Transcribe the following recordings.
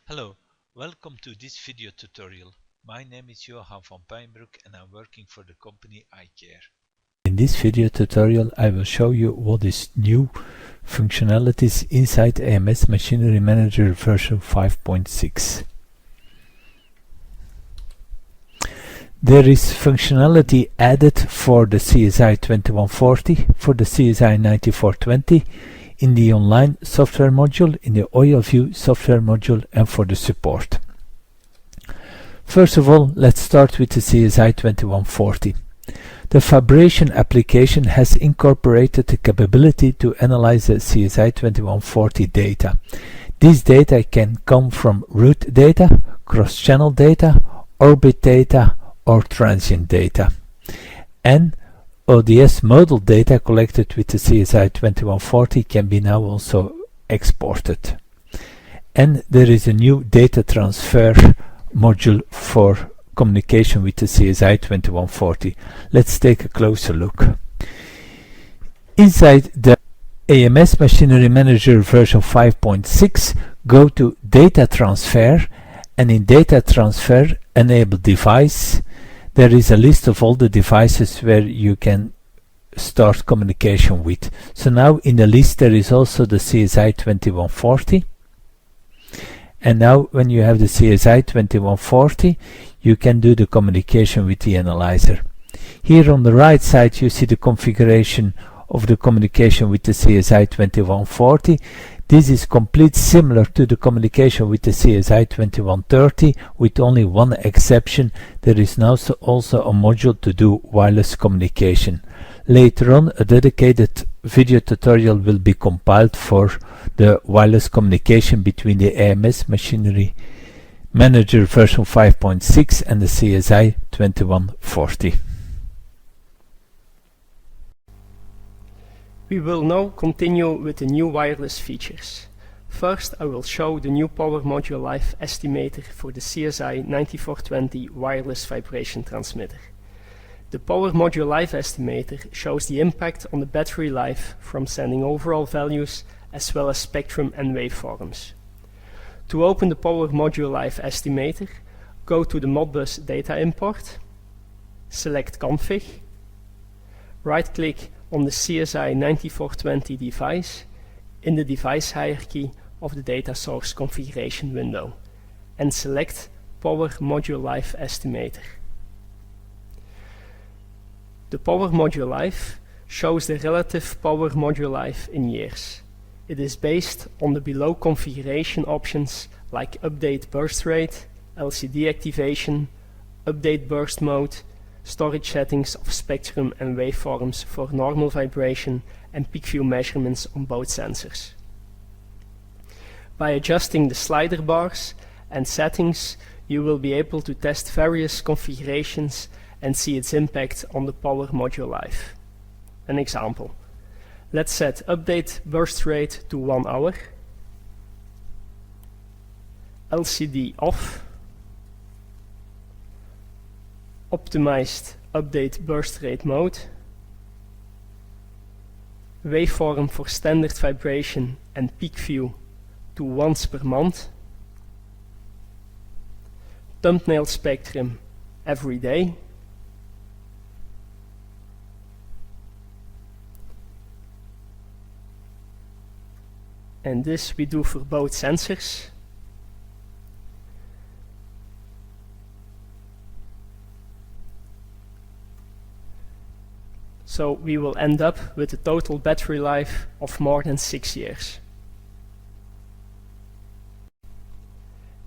Hello, welcome to this video tutorial. My name is Johan van Pijnbroek and I'm working for the company iCare. In this video tutorial I will show you what is new functionalities inside AMS Machinery Manager version 5.6. There is functionality added for the CSI2140, for the CSI9420, in the online software module, in the oil view software module, and for the support. First of all, let's start with the CSI2140. The vibration application has incorporated the capability to analyze the CSI2140 data. This data can come from route data, cross-channel data, orbit data, or transient data. And ODS model data collected with the CSI2140 can be now also exported. And there is a new data transfer module for communication with the CSI2140. Let's take a closer look. Inside the AMS Machinery Manager version 5.6, go to Data Transfer, and in Data Transfer enable Device. There is a list of all the devices where you can start communication with. So now in the list there is also the CSI2140. And now when you have the CSI2140, you can do the communication with the analyzer. Here on the right side you see the configuration of the communication with the CSI2140. This is complete similar to the communication with the CSI2130, with only one exception. There is now also a module to do wireless communication. Later on, a dedicated video tutorial will be compiled for the wireless communication between the AMS Machinery Manager version 5.6 and the CSI2140. We will now continue with the new wireless features. First, I will show the new Power Module Life estimator for the CSI9420 wireless vibration transmitter. The Power Module Life estimator shows the impact on the battery life from sending overall values as well as spectrum and waveforms. To open the Power Module Life estimator, go to the Modbus data import, select Config, right-click on the CSI9420 device in the device hierarchy of the data source configuration window and select Power Module Life Estimator. The Power Module Life shows the relative power module life in years. It is based on the below configuration options like update burst rate, LCD activation, update burst mode, storage settings of spectrum and waveforms for normal vibration, and peak view measurements on both sensors. By adjusting the slider bars and settings, you will be able to test various configurations and see its impact on the power module life. An example. Let's set update burst rate to 1 hour, LCD off, optimized update burst rate mode, waveform for standard vibration and peak view to once per month, thumbnail spectrum every day, and this we do for both sensors. So we will end up with a total battery life of more than 6 years.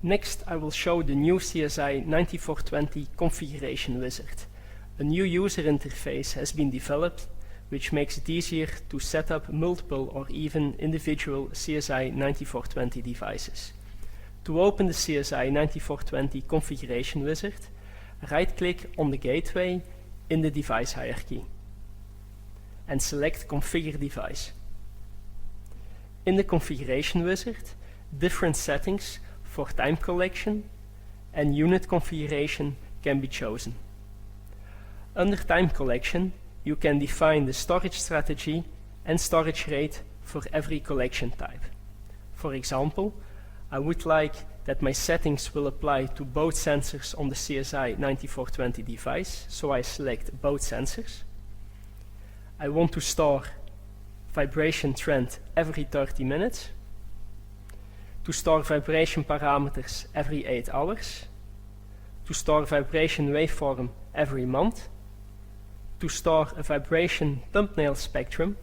Next, I will show the new CSI9420 configuration wizard. A new user interface has been developed which makes it easier to set up multiple or even individual CSI9420 devices. To open the CSI9420 configuration wizard, right-click on the gateway in the device hierarchy and select Configure Device. In the configuration wizard, different settings for time collection and unit configuration can be chosen. Under time collection, you can define the storage strategy and storage rate for every collection type. For example, I would like that my settings will apply to both sensors on the CSI2420 device, so I select both sensors. I want to store vibration trend every 30 minutes, to store vibration parameters every 8 hours, to store vibration waveform every month, to store a vibration thumbnail spectrum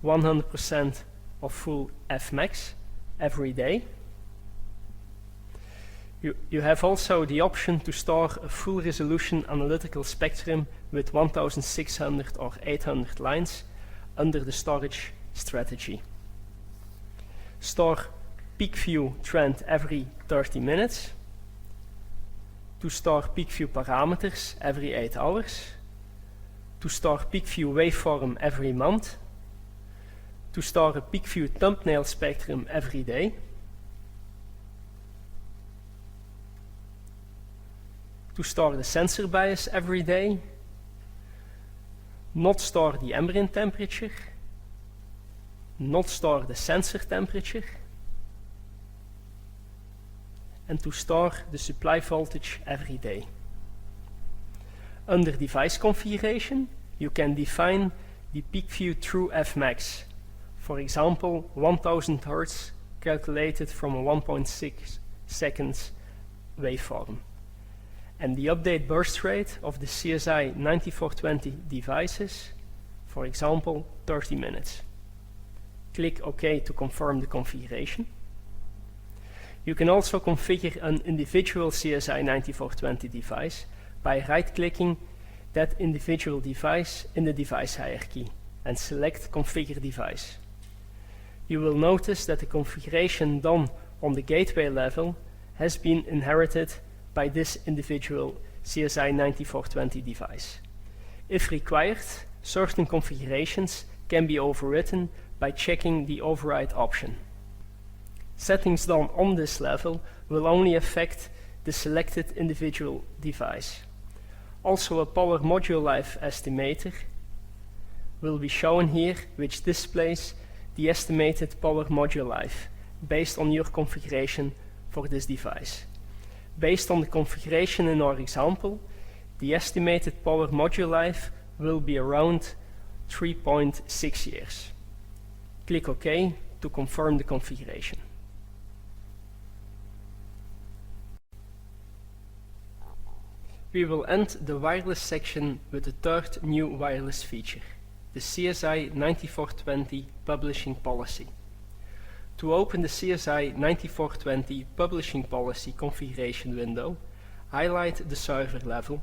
100% of full Fmax every day. You have also the option to store a full resolution analytical spectrum with 1600 or 800 lines under the storage strategy. Store peak view trend every 30 minutes, to store peak view parameters every 8 hours, to store peak view waveform every month, to store a peak view thumbnail spectrum every day, to store the sensor bias every day, not store the ambient temperature, not store the sensor temperature, and to store the supply voltage every day. Under device configuration, you can define the peak view true Fmax. For example, 1000 Hz calculated from a 1.6 seconds waveform. And the update burst rate of the CSI2420 devices, for example, 30 minutes. Click OK to confirm the configuration. You can also configure an individual CSI9420 device by right-clicking that individual device in the device hierarchy and select Configure Device. You will notice that the configuration done on the gateway level has been inherited by this individual CSI9420 device. If required, certain configurations can be overwritten by checking the override option. Settings done on this level will only affect the selected individual device. Also, a power module life estimator will be shown here, which displays the estimated power module life based on your configuration for this device. Based on the configuration in our example, the estimated power module life will be around 3.6 years. Click OK to confirm the configuration. We will end the wireless section with the third new wireless feature, the CSI9420 Publishing Policy. To open the CSI9420 Publishing Policy configuration window, highlight the server level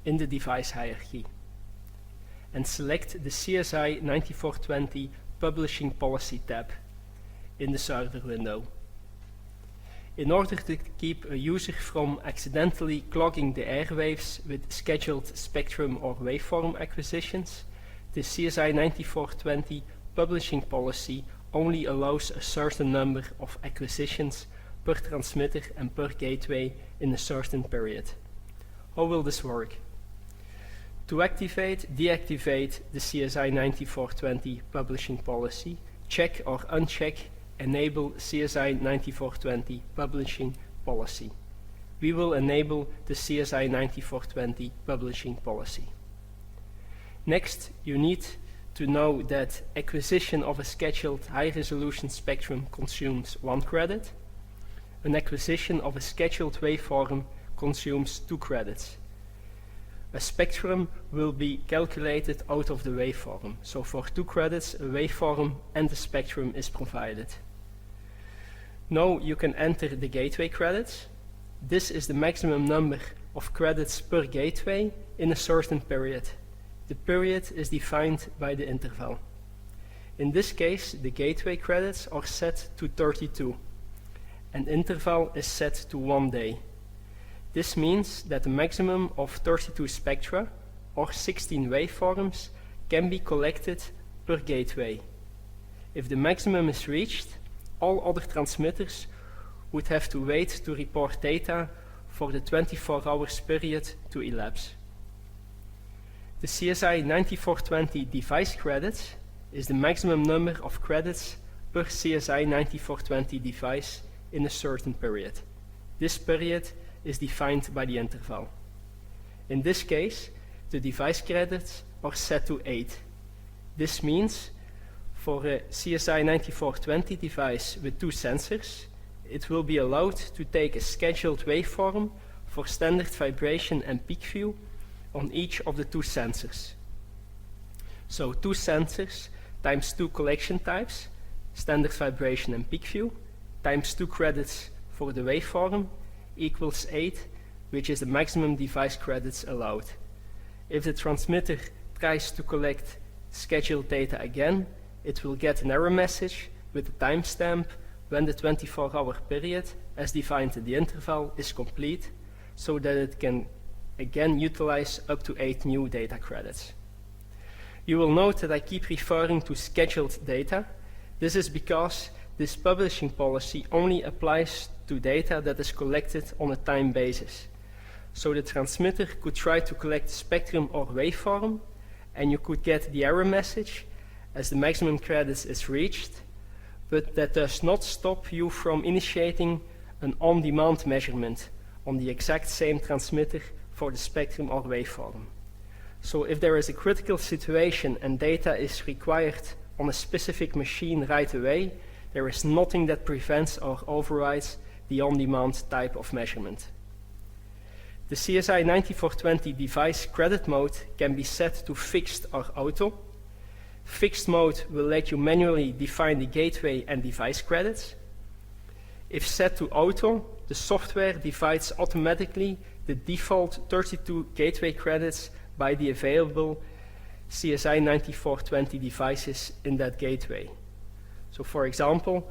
in the device hierarchy and select the CSI9420 Publishing Policy tab in the server window. In order to keep a user from accidentally clogging the airwaves with scheduled spectrum or waveform acquisitions, the CSI9420 Publishing Policy only allows a certain number of acquisitions per transmitter and per gateway in a certain period. How will this work? To activate, deactivate the CSI9420 Publishing Policy, check or uncheck Enable CSI9420 Publishing Policy. We will enable the CSI9420 Publishing Policy. Next, you need to know that acquisition of a scheduled high-resolution spectrum consumes 1 credit. An acquisition of a scheduled waveform consumes 2 credits. A spectrum will be calculated out of the waveform, so for 2 credits a waveform and the spectrum is provided. Now you can enter the gateway credits. This is the maximum number of credits per gateway in a certain period. The period is defined by the interval. In this case, the gateway credits are set to 32, and interval is set to 1 day. This means that a maximum of 32 spectra, or 16 waveforms, can be collected per gateway. If the maximum is reached, all other transmitters would have to wait to report data for the 24 hours period to elapse. The CSI9420 device credits is the maximum number of credits per CSI9420 device in a certain period. This period is defined by the interval. In this case, the device credits are set to 8. This means for a CSI2420 device with 2 sensors, it will be allowed to take a scheduled waveform for standard vibration and peak view on each of the 2 sensors. So 2 sensors times 2 collection types, standard vibration and peak view, times 2 credits for the waveform equals 8, which is the maximum device credits allowed. If the transmitter tries to collect scheduled data again, it will get an error message with a timestamp when the 24-hour period, as defined in the interval, is complete, so that it can again utilize up to 8 new data credits. You will note that I keep referring to scheduled data. This is because this publishing policy only applies to data that is collected on a time basis. So the transmitter could try to collect spectrum or waveform, and you could get the error message as the maximum credits is reached, but that does not stop you from initiating an on-demand measurement on the exact same transmitter for the spectrum or waveform. So if there is a critical situation and data is required on a specific machine right away, there is nothing that prevents or overrides the on-demand type of measurement. The CSI2420 device credit mode can be set to fixed or auto. Fixed mode will let you manually define the gateway and device credits. If set to auto, the software divides automatically the default 32 gateway credits by the available CSI9420 devices in that gateway. So for example,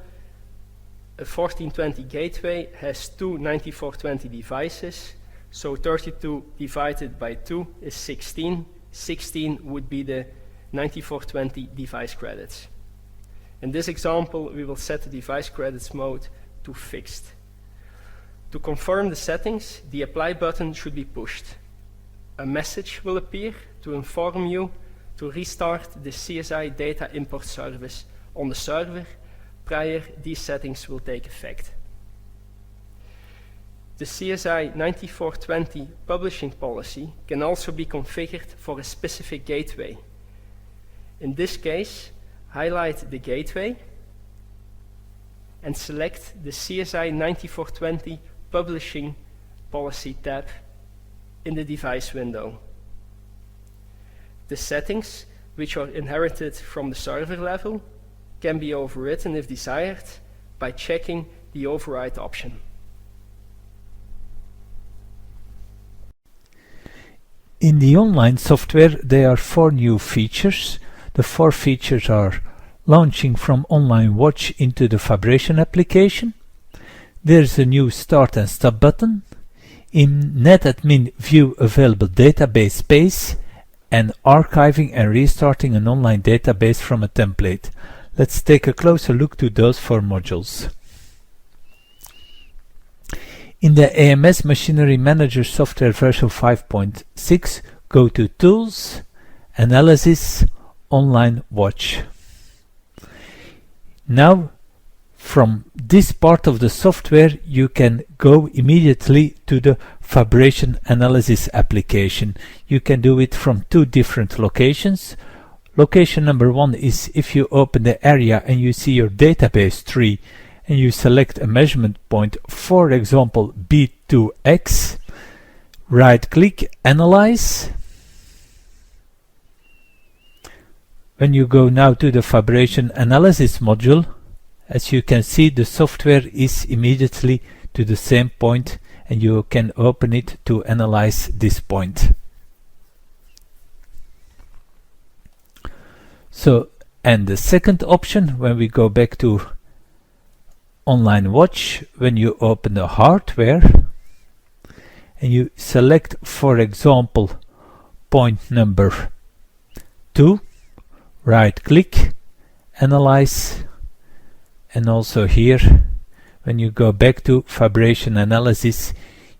a 1420 gateway has 2 9420 devices, so 32 divided by 2 is 16. 16 would be the 9420 device credits. In this example, we will set the device credits mode to fixed. To confirm the settings, the apply button should be pushed. A message will appear to inform you to restart the CSI data import service on the server prior these settings will take effect. The CSI9420 publishing policy can also be configured for a specific gateway. In this case, highlight the gateway and select the CSI9420 publishing policy tab in the device window. The settings, which are inherited from the server level, can be overwritten if desired by checking the override option. In the online software, there are 4 new features. The 4 features are launching from Online Watch into the vibration application. There's a new start and stop button. In NetAdmin, view available database space and archiving and restarting an online database from a template. Let's take a closer look to those 4 modules. In the AMS Machinery Manager software version 5.6, go to Tools, Analysis, Online Watch. Now, from this part of the software, you can go immediately to the vibration analysis application. You can do it from 2 different locations. Location number 1 is if you open the area and you see your database tree and you select a measurement point, for example B2X, right click, Analyze. When you go now to the vibration analysis module, as you can see, the software is immediately to the same point and you can open it to analyze this point. So, and the second option, when we go back to Online Watch, when you open the hardware and you select, for example, point number 2, right click, Analyze, and also here, when you go back to vibration analysis,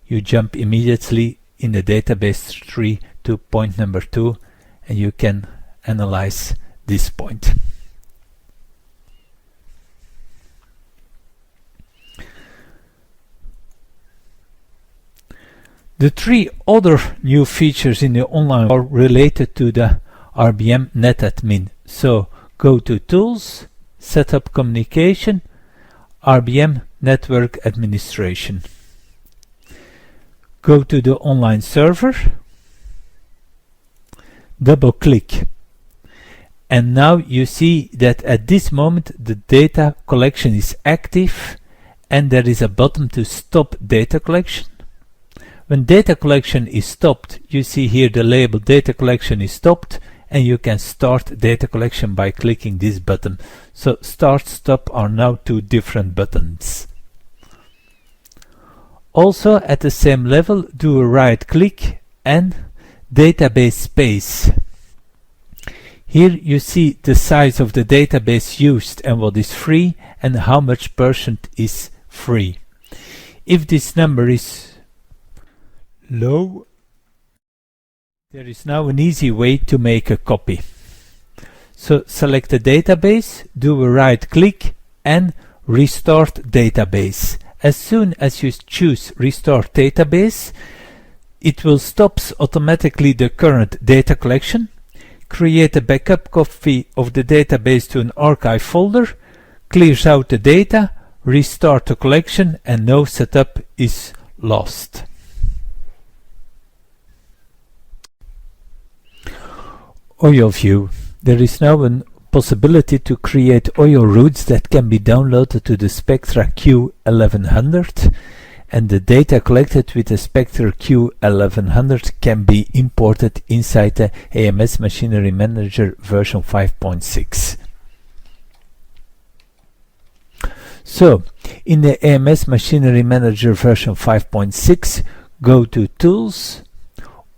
you jump immediately in the database tree to point number 2 and you can analyze this point. The three other new features in the online are related to the RBM NetAdmin. So go to Tools, Setup Communication, RBM Network Administration. Go to the online server, double click, and now you see that at this moment the data collection is active and there is a button to stop data collection. When data collection is stopped, you see here the label data collection is stopped, and you can start data collection by clicking this button. So start, stop are now two different buttons. Also at the same level, do a right click and database space. Here you see the size of the database used and what is free and how much % is free. If this number is low, there is now an easy way to make a copy. So select the database, do a right click and restart database. As soon as you choose Restart Database, it will stop automatically the current data collection, create a backup copy of the database to an archive folder, clears out the data, restart the collection, and no setup is lost. Oil View. There is now a possibility to create oil routes that can be downloaded to the Spectra Q1100, and the data collected with the Spectra Q1100 can be imported inside the AMS Machinery Manager version 5.6. So, in the AMS Machinery Manager version 5.6, go to Tools,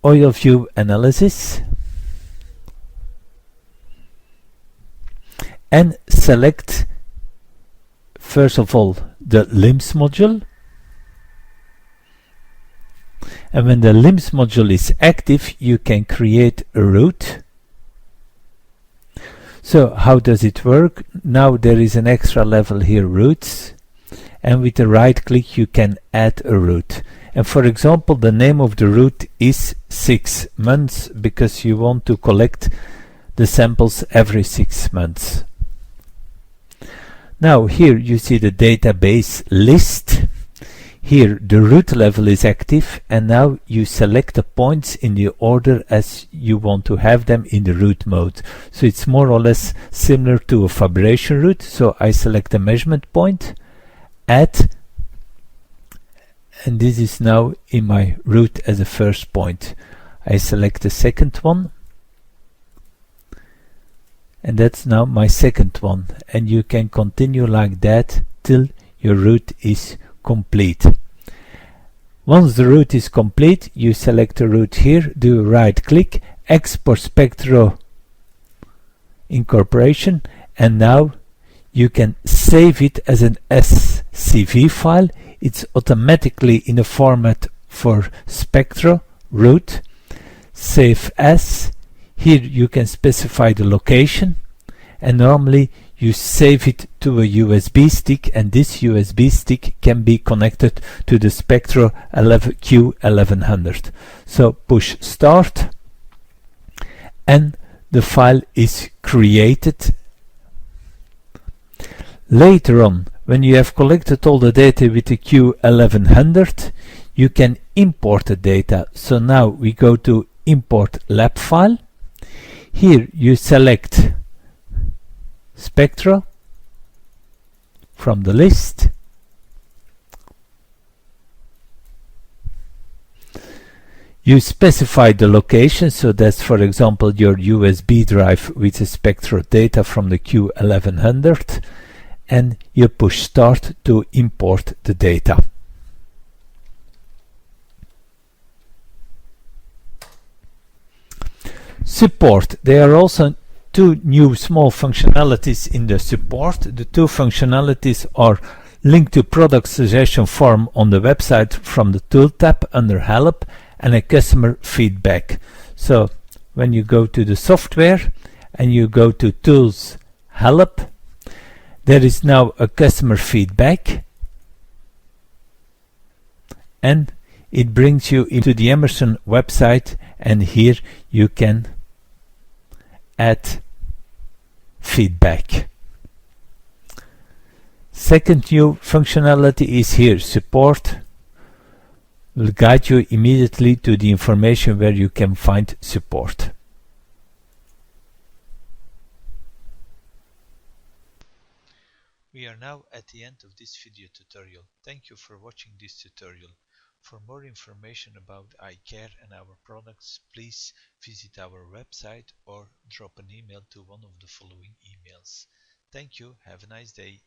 Oil View Analysis, and select first of all the LIMS module, and when the LIMS module is active you can create a route. So how does it work? Now there is an extra level here, routes, and with the right click you can add a route, and for example the name of the route is 6 months because you want to collect the samples every 6 months. Now here you see the database list. Here the route level is active, and now you select the points in the order as you want to have them in the route mode. So it's more or less similar to a vibration route. So I select the measurement point, add, and this is now in my route as a first point. I select the second one, and that's now my second one, and you can continue like that till your route is complete. Once the route is complete, you select the route here, do a right click, export Spectra incorporation, and now you can save it as an SCV file. It's automatically in a format for Spectra route, save as. Here you can specify the location, and normally you save it to a USB stick, and this USB stick can be connected to the Spectra Q1100. So push start and the file is created. Later on, when you have collected all the data with the Q1100, you can import the data. So now we go to import lab file. Here you select Spectra from the list. You specify the location, so that's for example your USB drive with the Spectra data from the Q1100, and you push start to import the data. Support. There are also two new small functionalities in the support. The two functionalities are link to product suggestion form on the website from the tool tab under help, and a customer feedback. So when you go to the software and you go to tools help, there is now a customer feedback, and it brings you into the Emerson website, and here you can add feedback. Second new functionality is here, support will guide you immediately to the information where you can find support. We are now at the end of this video tutorial. Thank you for watching this tutorial. For more information about iCare and our products, please visit our website or drop an email to one of the following emails. Thank you, have a nice day.